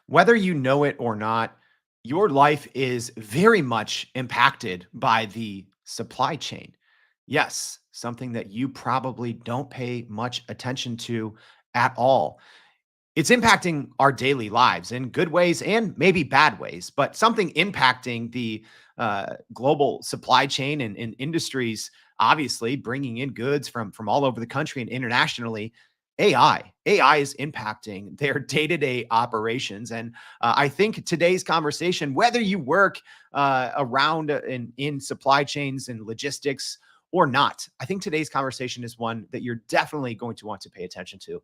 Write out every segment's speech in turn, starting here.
Whether you know it or not, your life is very much impacted by the supply chain. Yes, something that you probably don't pay much attention to at all. It's impacting our daily lives in good ways and maybe bad ways, but something impacting the global supply chain and industries, obviously bringing in goods from all over the country and internationally. AI is impacting their day-to-day operations, and I think today's conversation, whether you work around in supply chains and logistics or not, I think today's conversation is one that you're definitely going to want to pay attention to.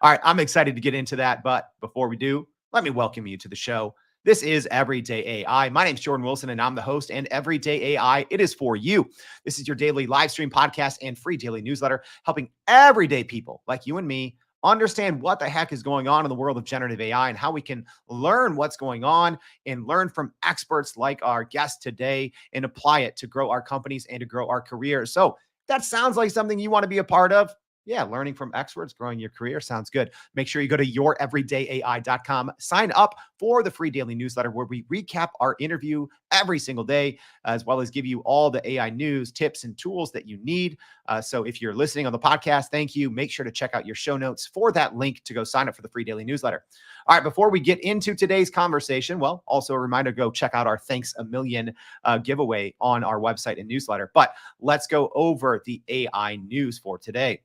All right, I'm excited to get into that. But before we do, let me welcome you to the show. This is Everyday AI. My name is Jordan Wilson, and I'm the host. And Everyday AI, it is for you. This is your daily live stream podcast and free daily newsletter, helping everyday people like you and me understand what the heck is going on in the world of generative AI and how we can learn what's going on and learn from experts like our guest today and apply it to grow our companies and to grow our careers. So that sounds like something you want to be a part of. Yeah, learning from experts, growing your career sounds good. Make sure you go to youreverydayai.com, sign up for the free daily newsletter where we recap our interview every single day, as well as give you all the AI news, tips, and tools that you need. So if you're listening on the podcast, thank you. Make sure to check out your show notes for that link to go sign up for the free daily newsletter. All right, before we get into today's conversation, well, also a reminder, go check out our Thanks a Million giveaway on our website and newsletter. But let's go over the AI news for today.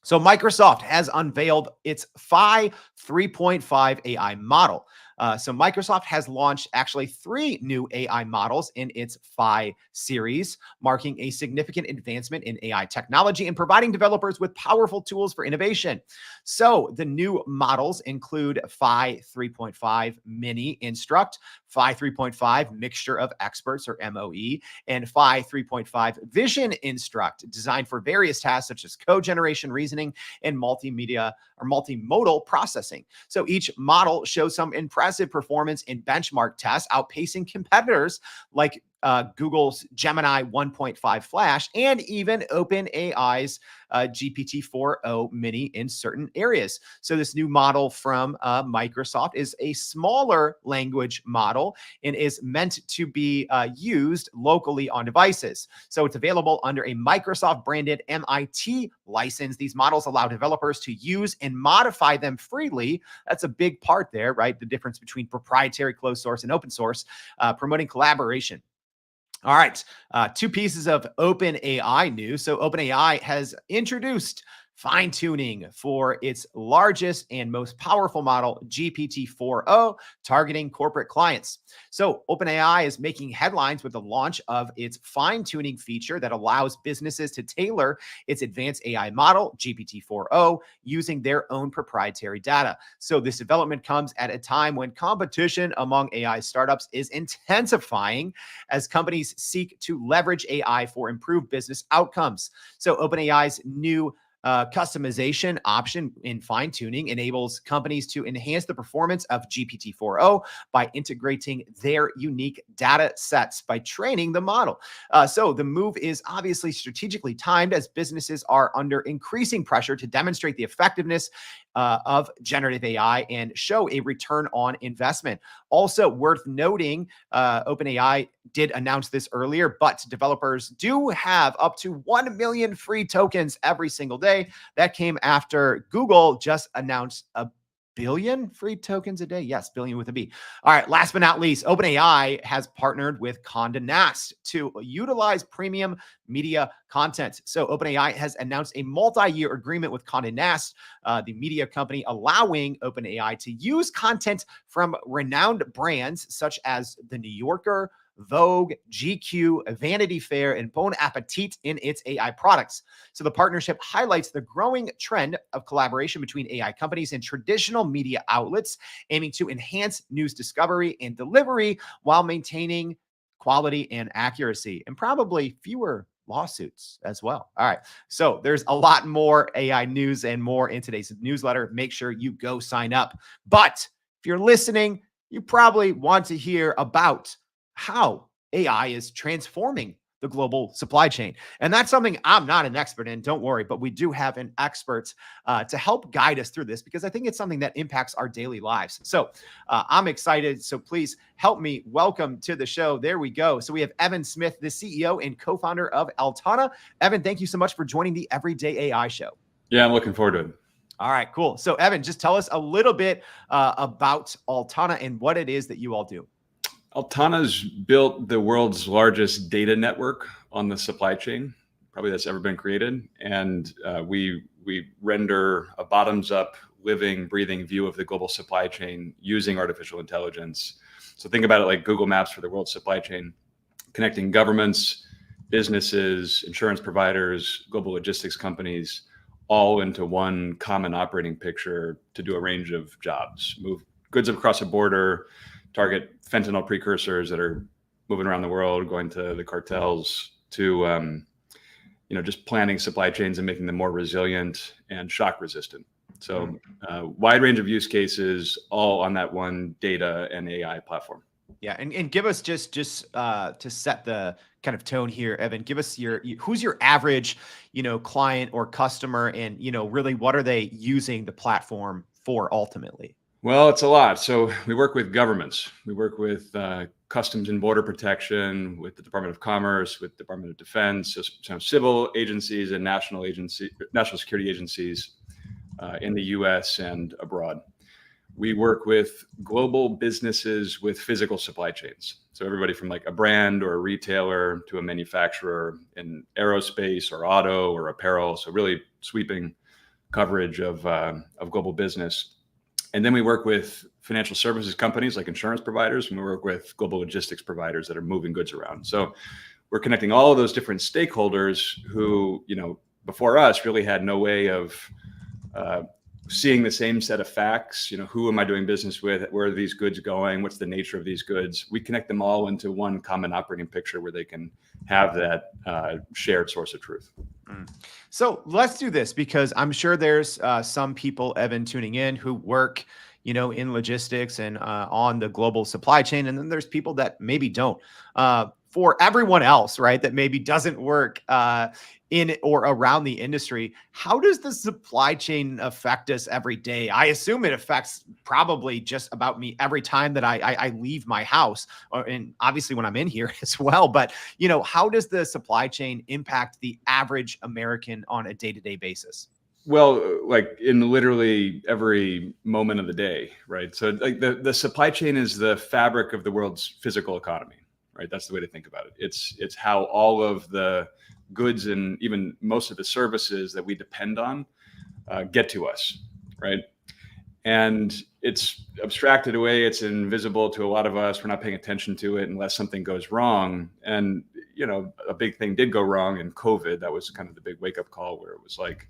So Microsoft has unveiled its Phi 3.5 AI model. So Microsoft has launched actually 3 new AI models in its Phi series, marking a significant advancement in AI technology and providing developers with powerful tools for innovation. So the new models include Phi 3.5 Mini Instruct, Phi 3.5 Mixture of Experts or MOE, and Phi 3.5 Vision Instruct, designed for various tasks such as code generation, reasoning, and multimedia or multimodal processing. So each model shows some impressive performance in benchmark tests, outpacing competitors like Google's Gemini 1.5 Flash and even OpenAI's GPT-4o Mini in certain areas. So this new model from Microsoft is a smaller language model and is meant to be used locally on devices. So it's available under a Microsoft branded MIT license. These models allow developers to use and modify them freely. That's a big part there, right? The difference between proprietary, closed source, and open source, promoting collaboration. All right, 2 pieces of OpenAI news. So OpenAI has introduced fine-tuning for its largest and most powerful model, GPT-4o, targeting corporate clients. So OpenAI is making headlines with the launch of its fine-tuning feature that allows businesses to tailor its advanced AI model, GPT-4o, using their own proprietary data. So this development comes at a time when competition among AI startups is intensifying as companies seek to leverage AI for improved business outcomes. So OpenAI's new customization option in fine tuning enables companies to enhance the performance of GPT-4o by integrating their unique data sets by training the model. So the move is obviously strategically timed as businesses are under increasing pressure to demonstrate the effectiveness of generative AI and show a return on investment. Also worth noting, OpenAI did announce this earlier, but developers do have up to 1 million free tokens every single day. That came after Google just announced a billion free tokens a day. Yes, billion with a B. All right, last but not least, OpenAI has partnered with Condé Nast to utilize premium media content. So OpenAI has announced a multi-year agreement with Condé Nast, the media company, allowing OpenAI to use content from renowned brands such as The New Yorker, Vogue, GQ, Vanity Fair, and Bon Appetit in its AI products. So the partnership highlights the growing trend of collaboration between AI companies and traditional media outlets, aiming to enhance news discovery and delivery while maintaining quality and accuracy, and probably fewer lawsuits as well. All right. So there's a lot more AI news and more in today's newsletter. Make sure you go sign up. But if you're listening, you probably want to hear about how AI is transforming the global supply chain. And that's something I'm not an expert in, don't worry, but we do have an expert to help guide us through this because I think it's something that impacts our daily lives. So I'm excited. So please help me welcome to the show. There we go. So we have Evan Smith, the CEO and co-founder of Altana. Evan, thank you so much for joining the Everyday AI Show. Yeah, I'm looking forward to it. All right, cool. So Evan, just tell us a little bit about Altana and what it is that you all do. Altana's built the world's largest data network on the supply chain, probably that's ever been created. And we render a bottoms-up, living, breathing view of the global supply chain using artificial intelligence. So think about it like Google Maps for the world's supply chain, connecting governments, businesses, insurance providers, global logistics companies, all into one common operating picture to do a range of jobs, move goods across a border, target fentanyl precursors that are moving around the world, going to the cartels, to just planning supply chains and making them more resilient and shock resistant. So wide range of use cases, all on that one data and AI platform. Yeah, and give us just to set the kind of tone here, Evan. Give us who's your average, client or customer, and really what are they using the platform for ultimately? Well, it's a lot. So we work with governments. We work with Customs and Border Protection, with the Department of Commerce, with Department of Defense, so civil agencies and national security agencies in the U.S. and abroad. We work with global businesses with physical supply chains. So everybody from like a brand or a retailer to a manufacturer in aerospace or auto or apparel. So really sweeping coverage of global business. And then we work with financial services companies like insurance providers, and we work with global logistics providers that are moving goods around. So we're connecting all of those different stakeholders who, before us really had no way of seeing the same set of facts. Who am I doing business with? Where are these goods going? What's the nature of these goods? We connect them all into one common operating picture where they can have that shared source of truth. So let's do this because I'm sure there's some people, Evan, tuning in who work, in logistics and on the global supply chain. And then there's people that maybe don't. For everyone else, right, that maybe doesn't work in or around the industry, how does the supply chain affect us every day? I assume it affects probably just about me every time that I leave my house, and obviously when I'm in here as well. But, how does the supply chain impact the average American on a day-to-day basis? Well, like in literally every moment of the day, right? So like the supply chain is the fabric of the world's physical economy. Right, that's the way to think about it. It's how all of the goods and even most of the services that we depend on get to us, right? And it's abstracted away. It's invisible to a lot of us. We're not paying attention to it unless something goes wrong. And a big thing did go wrong in COVID. That was kind of the big wake-up call where it was like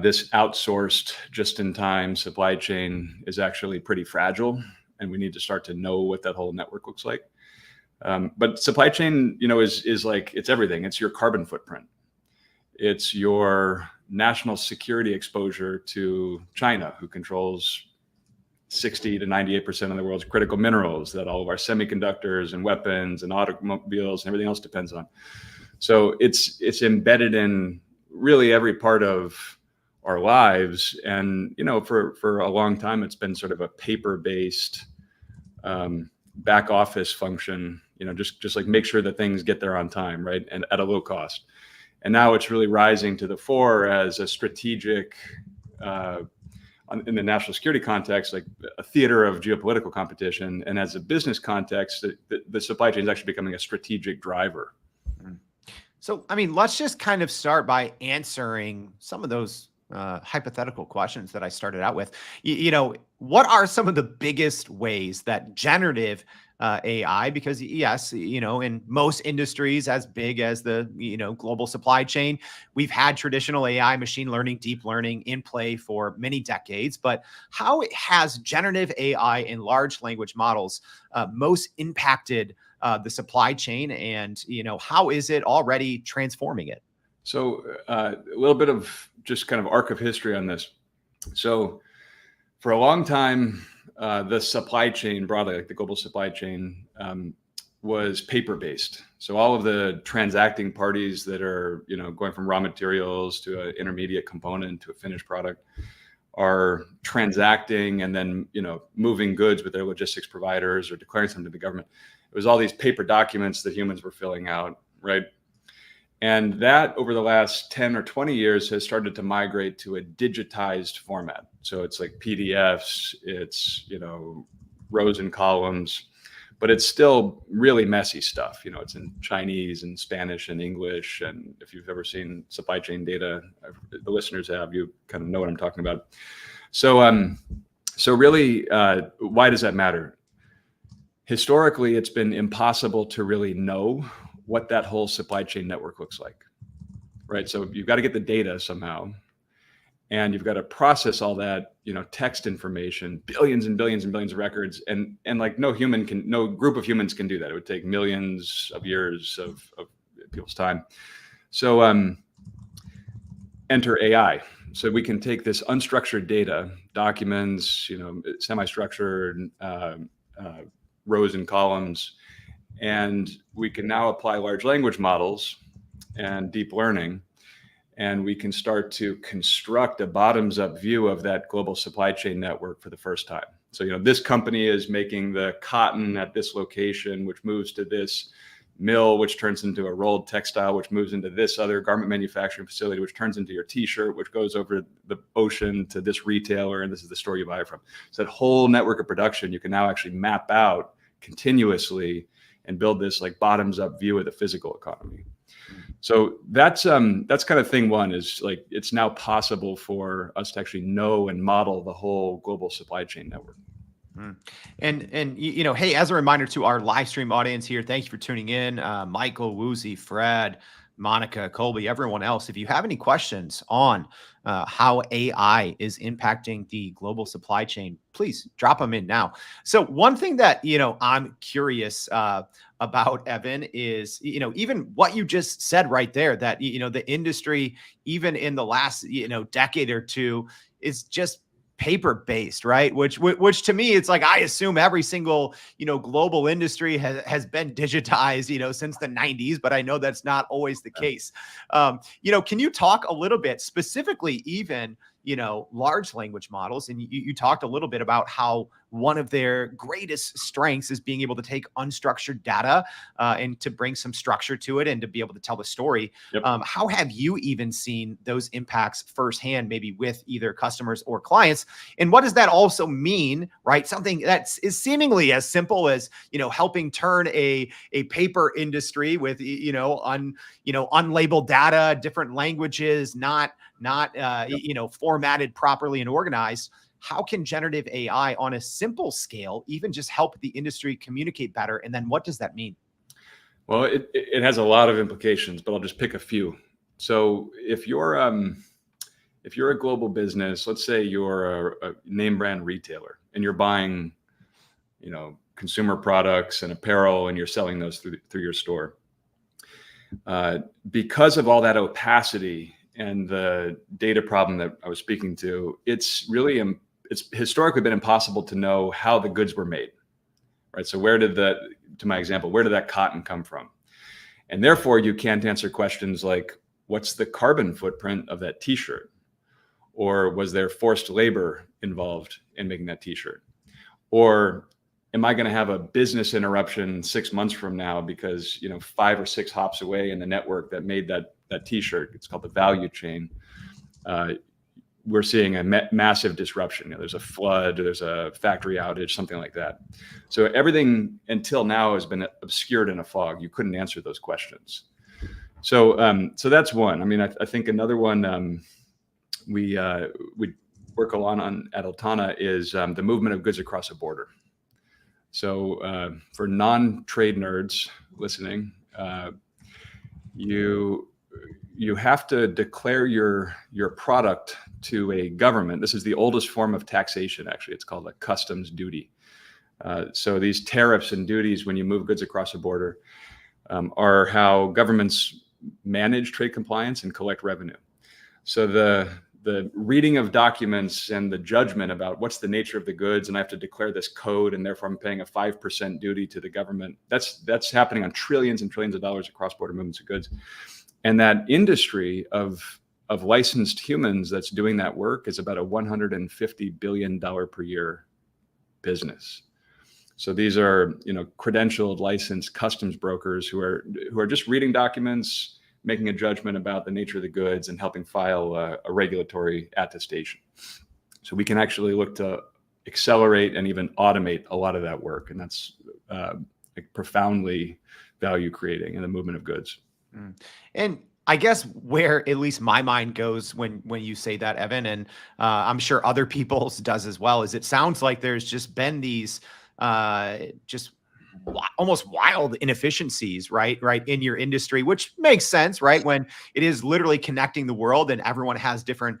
this outsourced, just-in-time supply chain is actually pretty fragile, and we need to start to know what that whole network looks like. But supply chain, is like, it's everything. It's your carbon footprint. It's your national security exposure to China, who controls 60 to 98% of the world's critical minerals that all of our semiconductors and weapons and automobiles and everything else depends on. So it's embedded in really every part of our lives. And, for a long time, it's been sort of a paper-based back office function, just like make sure that things get there on time, right? And at a low cost. And now it's really rising to the fore as a strategic, in the national security context, like a theater of geopolitical competition. And as a business context, the supply chain is actually becoming a strategic driver. So, let's just kind of start by answering some of those hypothetical questions that I started out with. What are some of the biggest ways that generative AI, because yes, in most industries as big as the, global supply chain, we've had traditional AI, machine learning, deep learning in play for many decades, but how has generative AI and large language models most impacted the supply chain, and, how is it already transforming it? So a little bit of just kind of arc of history on this. So for a long time, the supply chain broadly, like the global supply chain, was paper-based. So all of the transacting parties that are, going from raw materials to an intermediate component to a finished product are transacting and then, moving goods with their logistics providers or declaring something to the government. It was all these paper documents that humans were filling out, right? And that over the last 10 or 20 years has started to migrate to a digitized format. So it's like PDFs, it's, rows and columns, but it's still really messy stuff. It's in Chinese and Spanish and English. And if you've ever seen supply chain data, the listeners have, you kind of know what I'm talking about. So really, why does that matter? Historically, it's been impossible to really know what that whole supply chain network looks like, right? So you've got to get the data somehow, and you've got to process all that, text information, billions and billions and billions of records, and like no group of humans can do that. It would take millions of years of people's time. So enter AI. So we can take this unstructured data, documents, semi-structured rows and columns, and we can now apply large language models and deep learning, and we can start to construct a bottoms-up view of that global supply chain network for the first time. So, this company is making the cotton at this location, which moves to this mill, which turns into a rolled textile, which moves into this other garment manufacturing facility, which turns into your t-shirt, which goes over the ocean to this retailer, and this is the store you buy it from. So that whole network of production, you can now actually map out continuously and build this like bottoms up view of the physical economy. So that's kind of thing one, is like, it's now possible for us to actually know and model the whole global supply chain network. And hey, as a reminder to our live stream audience here, thank you for tuning in. Michael, Woozy, Fred, Monica, Colby, everyone else, if you have any questions on how AI is impacting the global supply chain, please drop them in now. So one thing that, I'm curious about, Evan, is, even what you just said right there, that, the industry, even in the last, decade or two, is just paper-based, right? Which to me, it's like, I assume every single, global industry has been digitized, since the 90s, but I know that's not always the case. Can you talk a little bit specifically, even, large language models? And you talked a little bit about how one of their greatest strengths is being able to take unstructured data and to bring some structure to it and to be able to tell the story. Yep. How have you even seen those impacts firsthand, maybe with either customers or clients? And what does that also mean, right? Something that is seemingly as simple as, helping turn a paper industry with, unlabeled data, different languages, not formatted properly and organized. How can generative AI on a simple scale even just help the industry communicate better? And then what does that mean? Well, it has a lot of implications, but I'll just pick a few. So if you're a global business, let's say you're a name brand retailer and you're buying, consumer products and apparel, and you're selling those through your store. Because of all that opacity and the data problem that I was speaking to, it's historically been impossible to know how the goods were made, right? So to my example, where did that cotton come from? And therefore you can't answer questions like, what's the carbon footprint of that t-shirt? Or was there forced labor involved in making that t-shirt? Or am I going to have a business interruption 6 months from now because, 5 or 6 hops away in the network that made that t-shirt, it's called the value chain, we're seeing a massive disruption. There's a flood, there's a factory outage, something like that. So everything until now has been obscured in a fog. You couldn't answer those questions. So that's one. I mean, I think another one we work a lot on at Altana is the movement of goods across a border. So for non-trade nerds listening, you have to declare your product to a government. This is the oldest form of taxation, actually. It's called a customs duty. So these tariffs and duties, when you move goods across a border, are how governments manage trade compliance and collect revenue. So the reading of documents and the judgment about what's the nature of the goods, and I have to declare this code, and therefore I'm paying a 5% duty to the government. That's happening on trillions and trillions of dollars of cross-border movements of goods. And that industry of licensed humans that's doing that work is about a $150 billion per year business. So these are, credentialed, licensed customs brokers who are just reading documents, making a judgment about the nature of the goods, and helping file a regulatory attestation. So we can actually look to accelerate and even automate a lot of that work. And that's profoundly value creating in the movement of goods. And I guess where at least my mind goes when you say that, Evan, and I'm sure other people's does as well, is it sounds like there's just been these almost wild inefficiencies, right, in your industry, which makes sense, right? When it is literally connecting the world and everyone has different,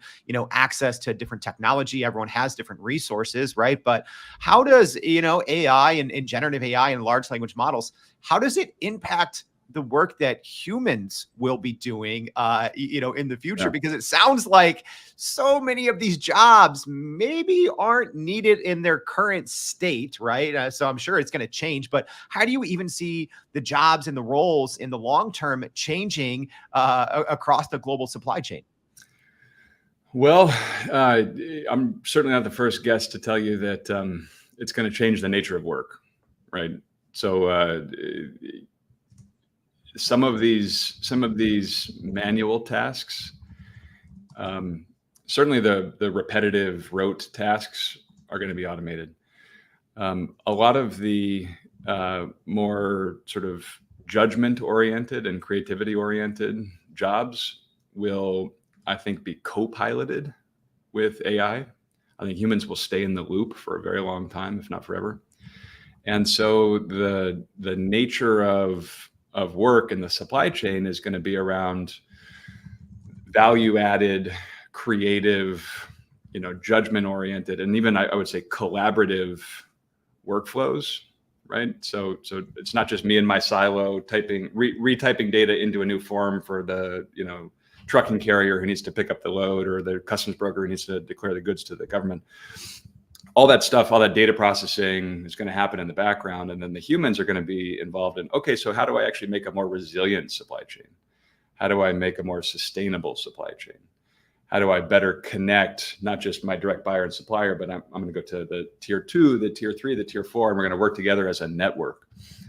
access to different technology, everyone has different resources, right? But how does, AI and generative AI and large language models, how does it impact the work that humans will be doing, in the future? Yeah. Because it sounds like so many of these jobs maybe aren't needed in their current state, right? So I'm sure it's going to change, but how do you even see the jobs and the roles in the long term changing across the global supply chain? Well, I'm certainly not the first guest to tell you that it's going to change the nature of work, right? So some of these manual tasks, certainly the repetitive rote tasks, are going to be automated. A lot of the more sort of judgment oriented and creativity oriented jobs will, I think, be co-piloted with AI. I think humans will stay in the loop for a very long time, if not forever. And so the nature of work in the supply chain is going to be around value added, creative, judgment oriented, and even I would say collaborative workflows, right? So it's not just me in my silo retyping data into a new form for the, trucking carrier who needs to pick up the load, or the customs broker who needs to declare the goods to the government. All that stuff, all that data processing is going to happen in the background. And then the humans are going to be involved in, okay, so how do I actually make a more resilient supply chain? How do I make a more sustainable supply chain? How do I better connect not just my direct buyer and supplier, but I'm going to go to the tier 2, the tier 3, the tier 4, and we're going to work together as a network.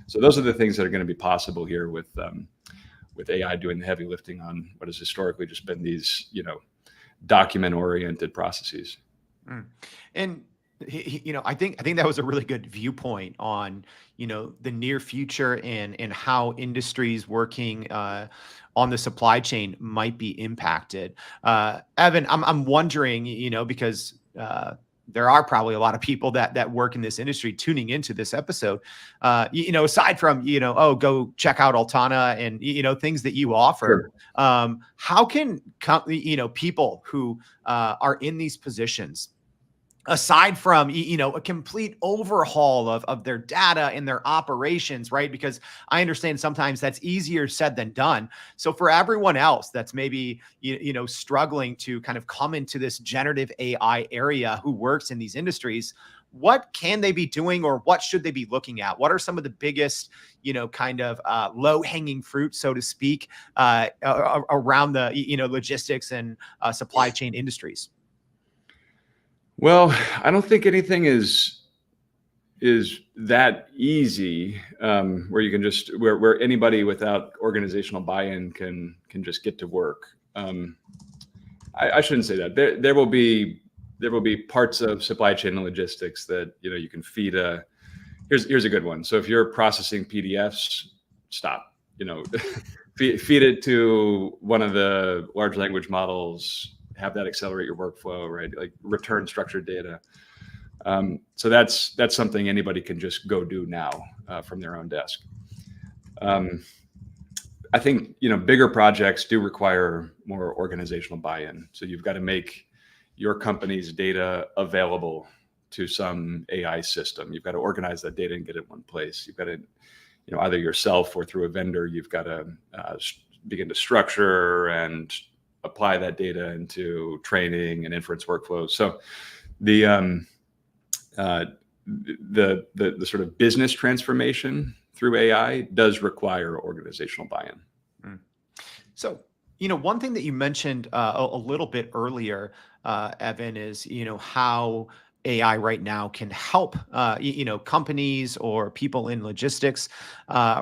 So those are the things that are going to be possible here with AI doing the heavy lifting on what has historically just been these, document oriented processes. And I think that was a really good viewpoint on, the near future and how industries working on the supply chain might be impacted. Evan, I'm wondering, because there are probably a lot of people that work in this industry tuning into this episode. Aside from, go check out Altana and, things that you offer. Sure. How can people who are in these positions, aside from, a complete overhaul of their data and their operations, right? Because I understand sometimes that's easier said than done. So for everyone else that's maybe, struggling to kind of come into this generative AI area who works in these industries, what can they be doing, or what should they be looking at? What are some of the biggest, kind of low hanging fruit, so to speak, around the, logistics and supply chain industries? Well, I don't think anything is that easy, where you can just where anybody without organizational buy-in can just get to work. I shouldn't say that. There will be parts of supply chain and logistics that you can feed a. Here's a good one. So if you're processing PDFs, stop. Feed it to one of the large language models. Have that accelerate your workflow, right? Like return structured data. So that's something anybody can just go do now from their own desk. I think bigger projects do require more organizational buy-in. So you've got to make your company's data available to some AI system. You've got to organize that data and get it in one place. You've got to, either yourself or through a vendor, you've got to begin to structure and apply that data into training and inference workflows. So the the sort of business transformation through AI does require organizational buy-in. Mm. So, one thing that you mentioned a little bit earlier, Evan, is, how AI right now can help, companies or people in logistics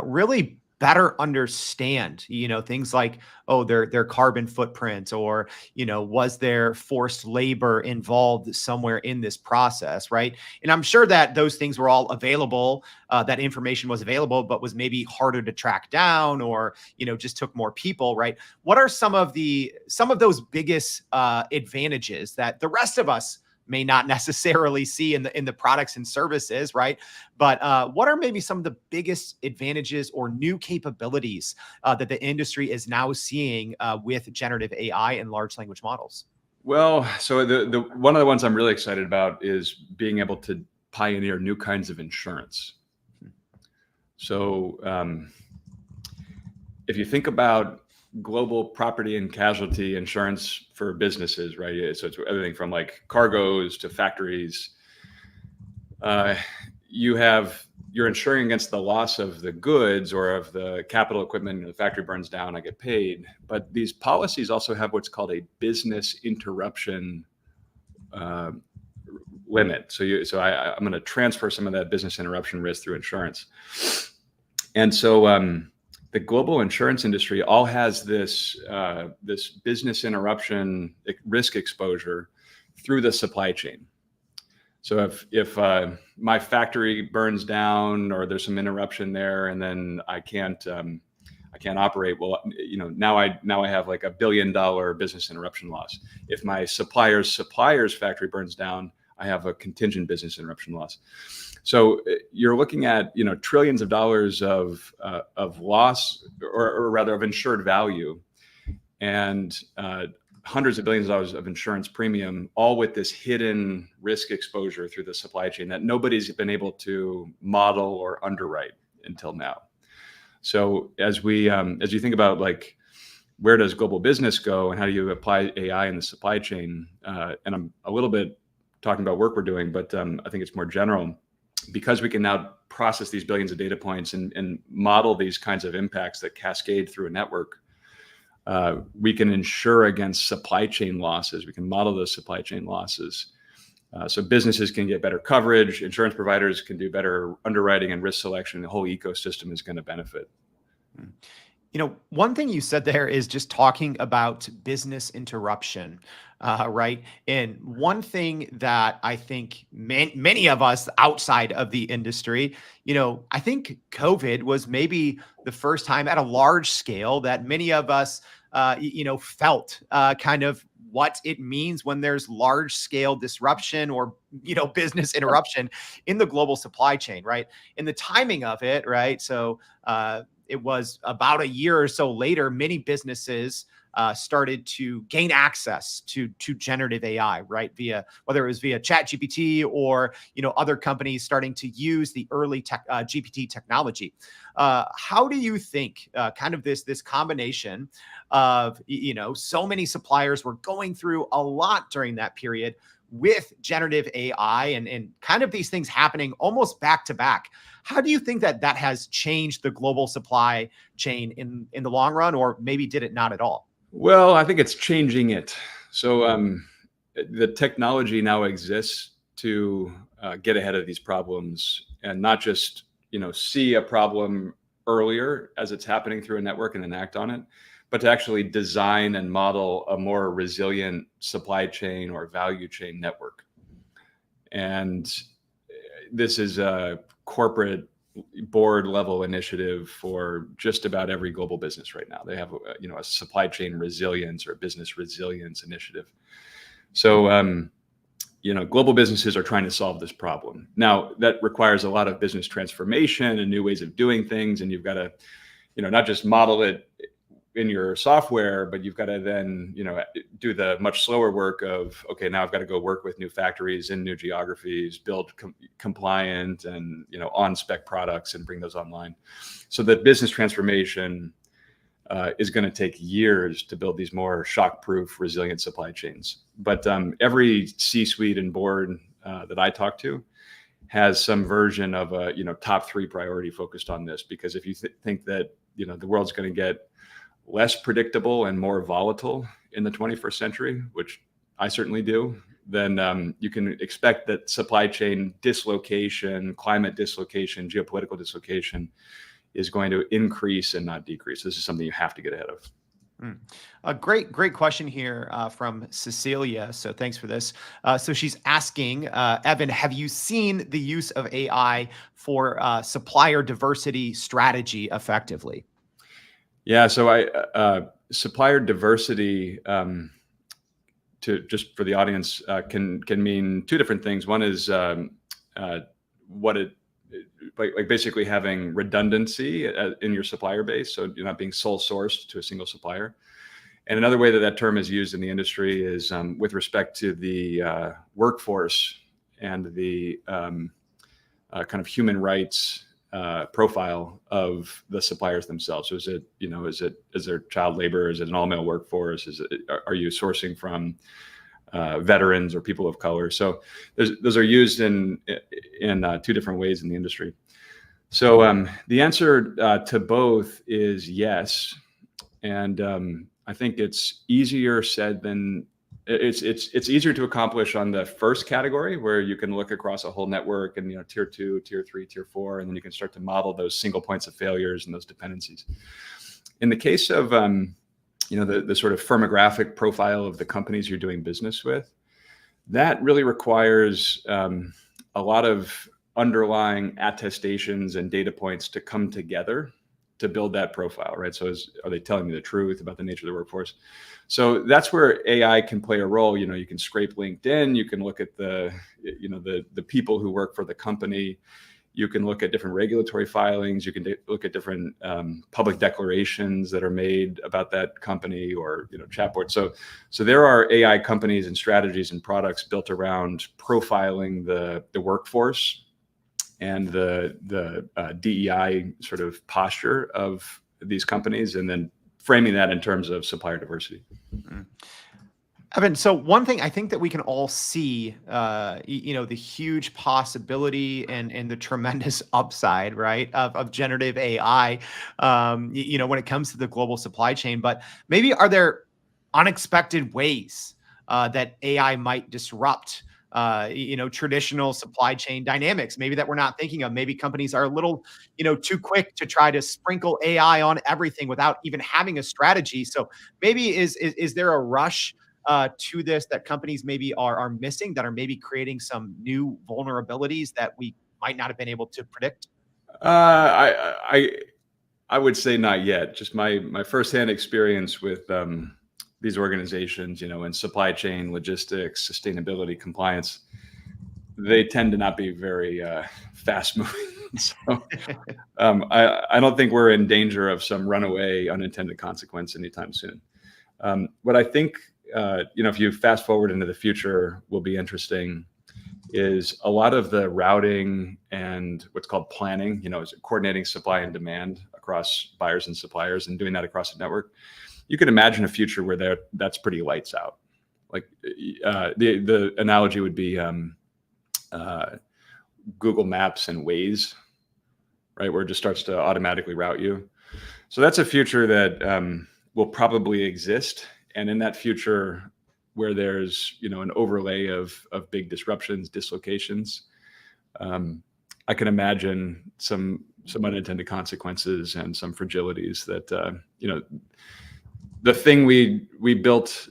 really better understand, things like, oh, their carbon footprint, or, was there forced labor involved somewhere in this process, right? And I'm sure that those things were all available, that information was available, but was maybe harder to track down, or, just took more people, right? What are some of those biggest advantages that the rest of us may not necessarily see in the products and services, right? But what are maybe some of the biggest advantages or new capabilities that the industry is now seeing with generative AI and large language models? Well, so the one of the ones I'm really excited about is being able to pioneer new kinds of insurance. So if you think about global property and casualty insurance for businesses, right? So it's everything from like cargoes to factories. You're insuring against the loss of the goods or of the capital equipment. The factory burns down, I get paid. But these policies also have what's called a business interruption limit. So I'm going to transfer some of that business interruption risk through insurance. And so the global insurance industry all has this business interruption risk exposure through the supply chain. So if my factory burns down or there's some interruption there, and then I can't operate, well, now I have like $1 billion business interruption loss. If my supplier's factory burns down, I have a contingent business interruption loss. So you're looking at trillions of dollars of loss, or rather of insured value, and hundreds of billions of dollars of insurance premium, all with this hidden risk exposure through the supply chain that nobody's been able to model or underwrite until now. So as you think about like, where does global business go and how do you apply AI in the supply chain? And I'm a little bit talking about work we're doing, but I think it's more general. Because we can now process these billions of data points and model these kinds of impacts that cascade through a network, we can insure against supply chain losses. We can model those supply chain losses. So businesses can get better coverage, insurance providers can do better underwriting and risk selection. The whole ecosystem is going to benefit. One thing you said there is just talking about business interruption, right? And one thing that I think many of us outside of the industry, I think COVID was maybe the first time at a large scale that many of us, felt kind of what it means when there's large scale disruption or, business interruption in the global supply chain, right? And the timing of it, right? So, it was about a year or so later, many businesses started to gain access to generative AI, right? Whether it was via ChatGPT or other companies starting to use the early GPT technology. How do you think kind of this combination of so many suppliers were going through a lot during that period with generative AI and kind of these things happening almost back to back? How do you think that has changed the global supply chain in the long run, or maybe did it not at all? Well, I think it's changing it. So the technology now exists to get ahead of these problems and not just see a problem earlier as it's happening through a network and then act on it, but to actually design and model a more resilient supply chain or value chain network. And this is a corporate board level initiative for just about every global business right now. They have a supply chain resilience or business resilience initiative. So global businesses are trying to solve this problem. Now that requires a lot of business transformation and new ways of doing things, and you've got to not just model it in your software, but you've got to then, do the much slower work of, okay, now I've got to go work with new factories in new geographies, build compliant and, on spec products and bring those online. So the business transformation is going to take years to build these more shock-proof, resilient supply chains. But every C-suite and board that I talk to has some version of a top 3 priority focused on this. Because if you think that the world's going to get less predictable and more volatile in the 21st century, which I certainly do, then you can expect that supply chain dislocation, climate dislocation, geopolitical dislocation is going to increase and not decrease. This is something you have to get ahead of. A great question here from Cecilia. So thanks for this. So she's asking, Evan, have you seen the use of AI for supplier diversity strategy effectively? Yeah, so supplier diversity, just for the audience, can mean 2 different things. One is what it like basically having redundancy in your supplier base, so you're not being sole sourced to a single supplier. And another way that term is used in the industry is with respect to the workforce and the kind of human rights profile of the suppliers themselves. So is there child labor? Is it an all-male workforce? Are you sourcing from veterans or people of color? So those are used in 2 different ways in the industry. So the answer to both is yes, and I think it's easier said than it's easier to accomplish on the first category, where you can look across a whole network and tier 2, tier 3, tier 4, and then you can start to model those single points of failures and those dependencies. In the case of the sort of firmographic profile of the companies you're doing business with, that really requires a lot of underlying attestations and data points to come together to build that profile, right? So are they telling me the truth about the nature of the workforce? So that's where AI can play a role. You can scrape LinkedIn, you can look at the people who work for the company, you can look at different regulatory filings, you can look at different public declarations that are made about that company, or chat boards. So there are AI companies and strategies and products built around profiling the workforce and the DEI sort of posture of these companies, and then framing that in terms of supplier diversity. Evan, so one thing I think that we can all see, the huge possibility and the tremendous upside, right, of generative AI, when it comes to the global supply chain. But maybe are there unexpected ways that AI might disrupt traditional supply chain dynamics, maybe that we're not thinking of? Maybe companies are a little, too quick to try to sprinkle AI on everything without even having a strategy. So maybe is there a rush to this that companies maybe are missing, that are maybe creating some new vulnerabilities that we might not have been able to predict? I would say not yet. Just my firsthand experience with these organizations, in supply chain, logistics, sustainability, compliance, they tend to not be very fast moving. So I don't think we're in danger of some runaway unintended consequence anytime soon. What I think, if you fast forward into the future, will be interesting is a lot of the routing and what's called planning, is coordinating supply and demand across buyers and suppliers and doing that across the network. You can imagine a future where that's pretty lights out. Like the analogy would be Google Maps and Waze, right, where it just starts to automatically route you. So that's a future that will probably exist. And in that future, where there's an overlay of big disruptions, dislocations, I can imagine some unintended consequences and some fragilities that the thing we built,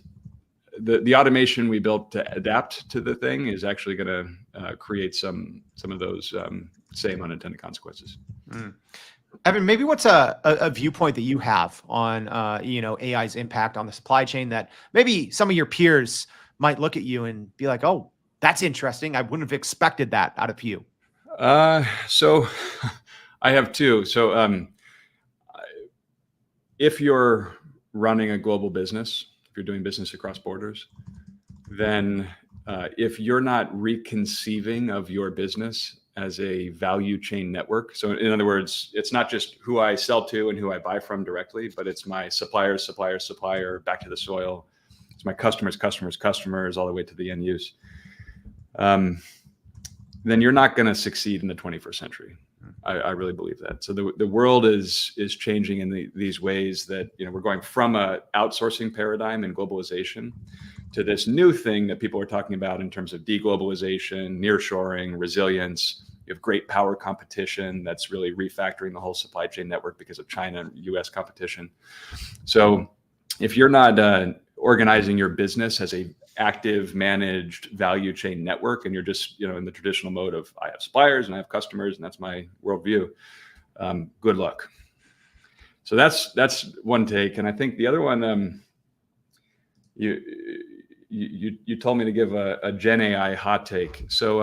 the automation we built to adapt to the thing is actually going to create some of those same unintended consequences. Evan, maybe what's a viewpoint that you have on AI's impact on the supply chain that maybe some of your peers might look at you and be like, "Oh, that's interesting. I wouldn't have expected that out of you." So I have 2. So if you're running a global business, if you're doing business across borders, then if you're not reconceiving of your business as a value chain network. So in other words, it's not just who I sell to and who I buy from directly, but it's my suppliers, back to the soil. It's my customers, all the way to the end use. Then you're not going to succeed in the 21st century. I really believe that. So the world is changing in these ways that, we're going from a outsourcing paradigm and globalization to this new thing that people are talking about in terms of deglobalization, nearshoring, resilience. You have great power competition that's really refactoring the whole supply chain network because of China and US competition. So if you're not organizing your business as a active managed value chain network, and you're just in the traditional mode of I have suppliers and I have customers and that's my worldview, good luck. So that's one take. And I think the other one, you told me to give a Gen AI hot take. So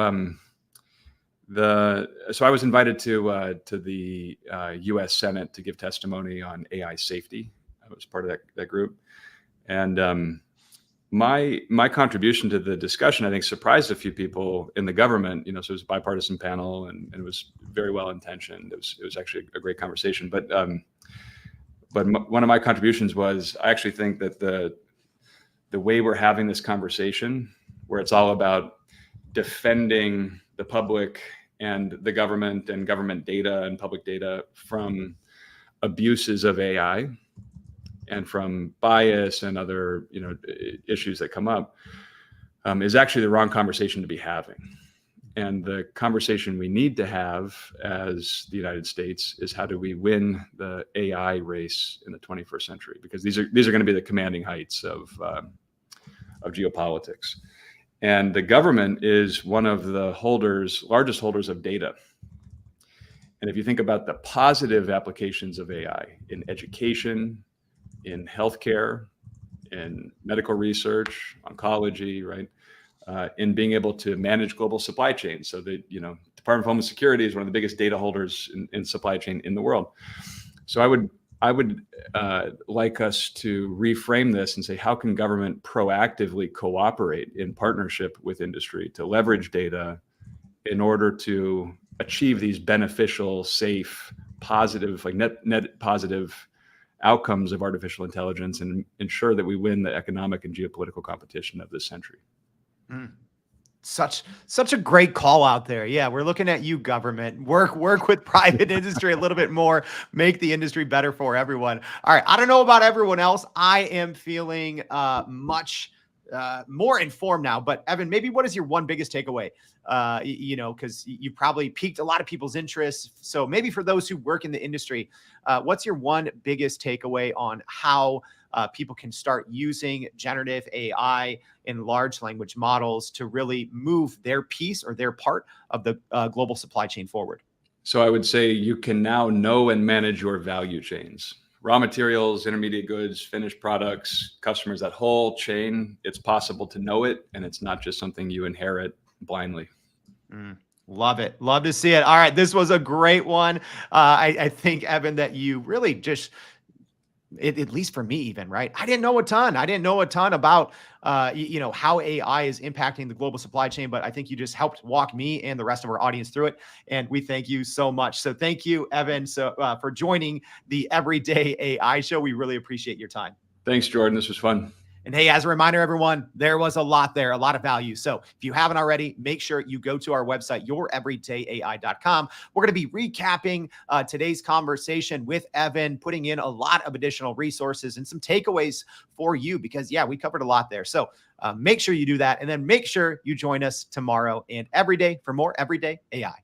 so I was invited to the US Senate to give testimony on AI safety. I was part of that group. And my contribution to the discussion, I think, surprised a few people in the government. So it was a bipartisan panel, and it was very well intentioned. It was actually a great conversation. But one of my contributions was I actually think that the way we're having this conversation, where it's all about defending the public and the government and government data and public data from abuses of AI and from bias and other issues that come up, is actually the wrong conversation to be having. And the conversation we need to have as the United States is, how do we win the AI race in the 21st century? Because these are going to be the commanding heights of geopolitics. And the government is one of the largest holders of data. And if you think about the positive applications of AI in education, in healthcare, in medical research, oncology, right? In being able to manage global supply chains. So the Department of Homeland Security is one of the biggest data holders in supply chain in the world. So I would like us to reframe this and say, how can government proactively cooperate in partnership with industry to leverage data in order to achieve these beneficial, safe, positive, like net positive outcomes of artificial intelligence, and ensure that we win the economic and geopolitical competition of this century. Such a great call out there. Yeah, we're looking at you, government. Work with private industry a little bit more, make the industry better for everyone. All right, I don't know about everyone else. I am feeling much more informed now. But Evan, maybe what is your one biggest takeaway? Because you probably piqued a lot of people's interest. So maybe for those who work in the industry, what's your one biggest takeaway on how people can start using generative AI and large language models to really move their piece or their part of the global supply chain forward? So I would say you can now know and manage your value chains. Raw materials, intermediate goods, finished products, customers, that whole chain. It's possible to know it, and it's not just something you inherit blindly. Love it. Love to see it. All right. This was a great one. I think, Evan, that you really just, at least for me even, right? I didn't know a ton. I didn't know a ton about, how AI is impacting the global supply chain, but I think you just helped walk me and the rest of our audience through it. And we thank you so much. So thank you, Evan, for joining the Everyday AI Show. We really appreciate your time. Thanks, Jordan. This was fun. And hey, as a reminder, everyone, there was a lot there, a lot of value. So if you haven't already, make sure you go to our website, youreverydayai.com. We're going to be recapping today's conversation with Evan, putting in a lot of additional resources and some takeaways for you, because yeah, we covered a lot there. So make sure you do that. And then make sure you join us tomorrow and every day for more Everyday AI.